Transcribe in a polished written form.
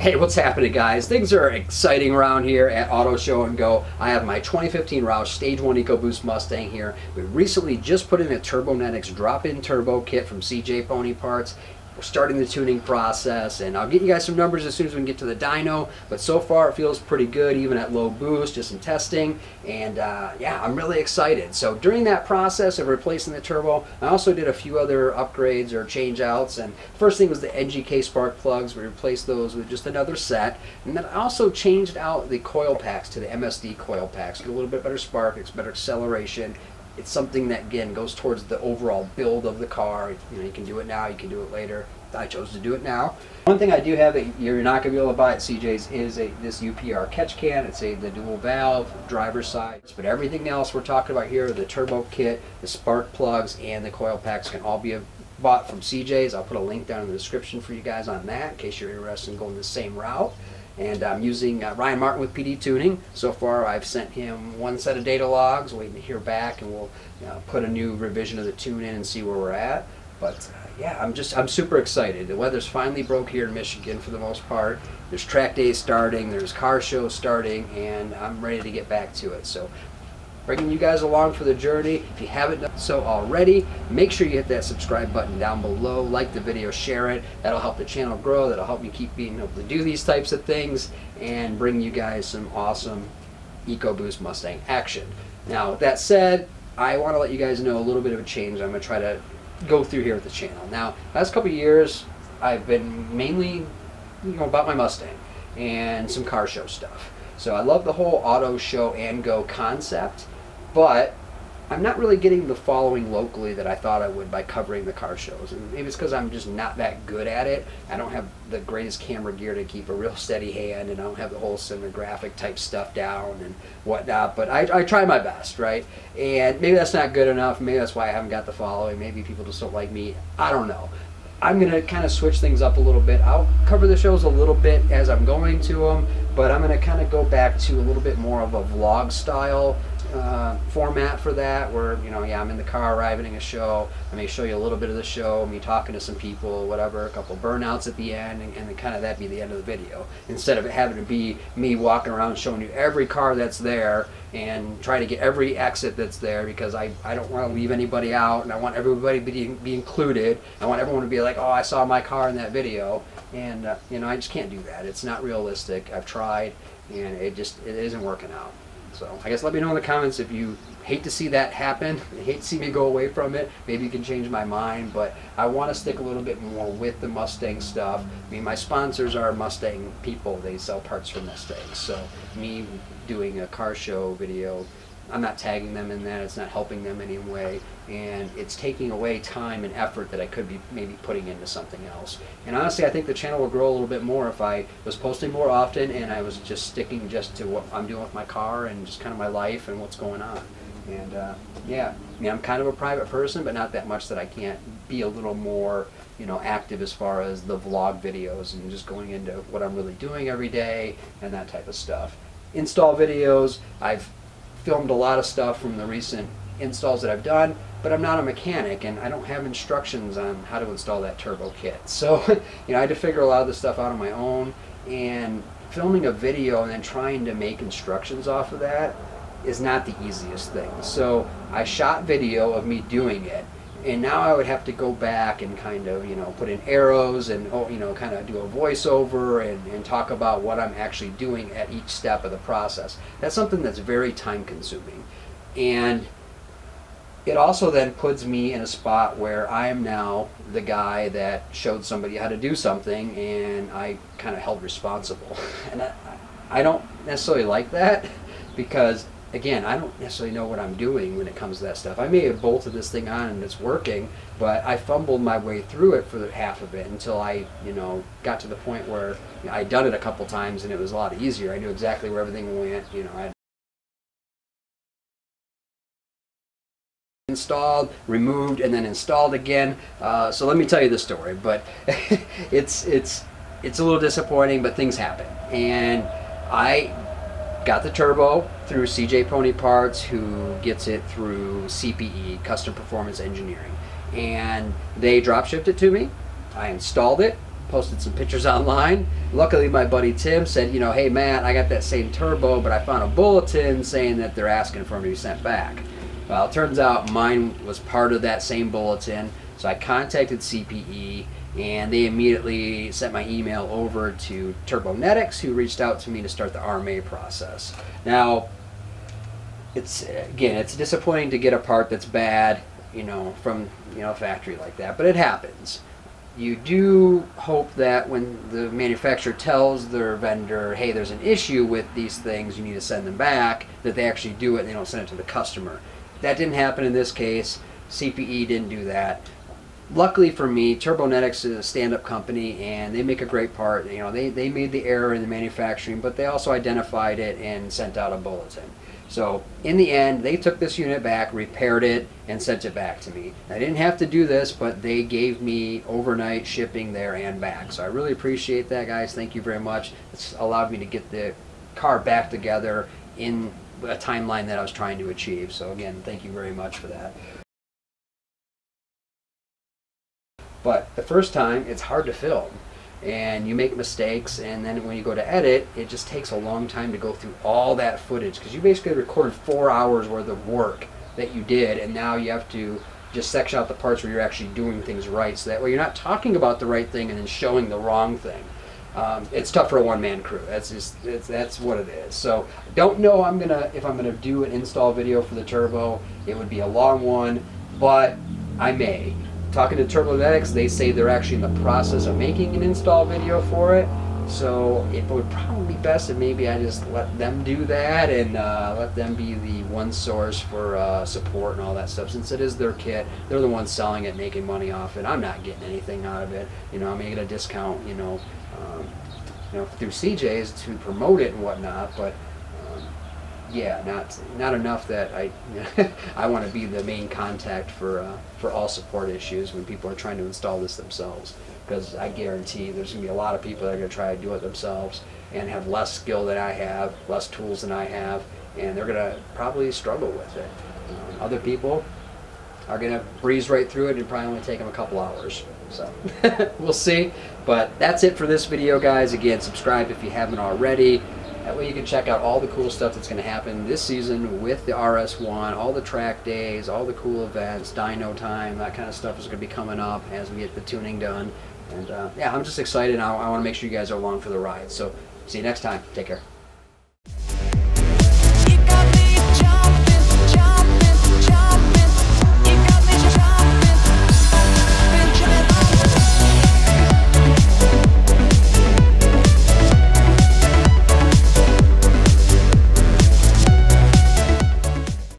Hey, what's happening, guys? Things are exciting around here at Auto Show and Go. I have my 2015 Roush Stage 1 EcoBoost Mustang here. We recently just put in a Turbonetics drop-in turbo kit from CJ Pony Parts. We're starting the tuning process, and I'll get you guys some numbers as soon as we can get to the dyno, but so far it feels pretty good, even at low boost, just in testing, and yeah, I'm really excited. So during that process of replacing the turbo, I also did a few other upgrades or change-outs, and first thing was the NGK spark plugs. We replaced those with just another set, and then I also changed out the coil packs to the MSD Coilpacks. Get a little bit better spark, it's better acceleration. It's something that, again, goes towards the overall build of the car. You know, you can do it now, you can do it later. I chose to do it now. One thing I do have that you're not going to be able to buy at CJ's is this UPR catch can. It's the dual valve, driver's side. But everything else we're talking about here, the turbo kit, the spark plugs, and the coil packs can all be bought from CJ's. I'll put a link down in the description for you guys on that in case you're interested in going the same route. And I'm using Ryan Martin with PD Tuning. So far I've sent him one set of data logs, waiting to hear back, and we'll put a new revision of the tune in and see where we're at. But yeah, I'm super excited. The weather's finally broke here in Michigan for the most part. There's track days starting, there's car shows starting, and I'm ready to get back to it. So bringing you guys along for the journey. If you haven't done so already, make sure you hit that subscribe button down below, like the video, share it. That'll help the channel grow, that'll help me keep being able to do these types of things and bring you guys some awesome EcoBoost Mustang action. Now, with that said, I want to let you guys know a little bit of a change I'm going to try to go through here with the channel. Now, last couple of years, I've been mainly about my Mustang and some car show stuff. So I love the whole auto show and go concept, but I'm not really getting the following locally that I thought I would by covering the car shows. And maybe it's because I'm just not that good at it. I don't have the greatest camera gear to keep a real steady hand, and I don't have the whole cinematographic type stuff down and whatnot, but I try my best, right? And maybe that's not good enough. Maybe that's why I haven't got the following. Maybe people just don't like me. I don't know. I'm going to kind of switch things up a little bit. I'll cover the shows a little bit as I'm going to them, but I'm going to kind of go back to a little bit more of a vlog style format for that, where yeah, I'm in the car arriving a show. I may show you a little bit of the show, me talking to some people, whatever, a couple burnouts at the end, and then kind of that be the end of the video, instead of it having to be me walking around showing you every car that's there and trying to get every exit that's there, because I don't want to leave anybody out, and I want everybody to be included. I want everyone to be like, oh, I saw my car in that video, and I just can't do that. It's not realistic. I've tried, and it isn't working out. So I guess let me know in the comments if you hate to see that happen, hate to see me go away from it. Maybe you can change my mind, but I want to stick a little bit more with the Mustang stuff. I mean, my sponsors are Mustang people. They sell parts for Mustangs. So me doing a car show video, I'm not tagging them in that. It's not helping them in any way, and it's taking away time and effort that I could be maybe putting into something else. And honestly, I think the channel will grow a little bit more if I was posting more often and I was just sticking just to what I'm doing with my car and just kind of my life and what's going on. And yeah, I mean, I'm kind of a private person, but not that much that I can't be a little more active as far as the vlog videos and just going into what I'm really doing every day and that type of stuff. Install videos, I've filmed a lot of stuff from the recent installs that I've done, but I'm not a mechanic and I don't have instructions on how to install that turbo kit. So I had to figure a lot of this stuff out on my own, and filming a video and then trying to make instructions off of that is not the easiest thing. So I shot video of me doing it, and now I would have to go back and kind of put in arrows and kind of do a voiceover and talk about what I'm actually doing at each step of the process. That's something that's very time consuming, and it also then puts me in a spot where I am now the guy that showed somebody how to do something and I kind of held responsible. And I don't necessarily like that, because again, I don't necessarily know what I'm doing when it comes to that stuff. I may have bolted this thing on and it's working, but I fumbled my way through it for half of it until I, got to the point where I'd done it a couple times and it was a lot easier. I knew exactly where everything went. I had installed, removed, and then installed again. So let me tell you the story. But it's a little disappointing, but things happen, and I got the turbo through CJ Pony Parts, who gets it through CPE, Custom Performance Engineering, and they drop shipped it to me. I installed it, posted some pictures online. Luckily, my buddy Tim said, you know, hey Matt, I got that same turbo, but I found a bulletin saying that they're asking for them to be sent back. Well, it turns out mine was part of that same bulletin, so I contacted CPE, and they immediately sent my email over to Turbonetics, who reached out to me to start the RMA process. Now, it's disappointing to get a part that's bad, you know, from, you know, a factory like that, but it happens. You do hope that when the manufacturer tells their vendor, hey, there's an issue with these things, you need to send them back, that they actually do it and they don't send it to the customer. That didn't happen in this case. CPE didn't do that. Luckily for me, Turbonetics is a stand-up company, and they make a great part. You know, they made the error in the manufacturing, but they also identified it and sent out a bulletin. So in the end, they took this unit back, repaired it, and sent it back to me. I didn't have to do this, but they gave me overnight shipping there and back. So I really appreciate that, guys. Thank you very much. It's allowed me to get the car back together in a timeline that I was trying to achieve. So again, thank you very much for that. But the first time, it's hard to film, and you make mistakes, and then when you go to edit, it just takes a long time to go through all that footage, because you basically recorded 4 hours worth of work that you did, and now you have to just section out the parts where you're actually doing things right, so that way you're not talking about the right thing and then showing the wrong thing. It's tough for a one-man crew. That's what it is. So don't know if I'm gonna do an install video for the turbo. It would be a long one, but I may. Talking to Turbonetics, they say they're actually in the process of making an install video for it. So it would probably be best if maybe I just let them do that and let them be the one source for support and all that stuff. Since it is their kit, they're the ones selling it, making money off it. I'm not getting anything out of it. You know, I'm gonna get a discount, you know, through CJ's to promote it and whatnot. But yeah, not enough that I want to be the main contact for all support issues when people are trying to install this themselves, because I guarantee there's going to be a lot of people that are going to try to do it themselves and have less skill than I have, less tools than I have, and they're going to probably struggle with it. Other people are going to breeze right through it and probably only take them a couple hours. So we'll see. But that's it for this video, guys. Again, subscribe if you haven't already. That way you can check out all the cool stuff that's going to happen this season with the RS1, all the track days, all the cool events, dyno time, that kind of stuff is going to be coming up as we get the tuning done. And yeah, I'm just excited. I want to make sure you guys are along for the ride. So see you next time. Take care.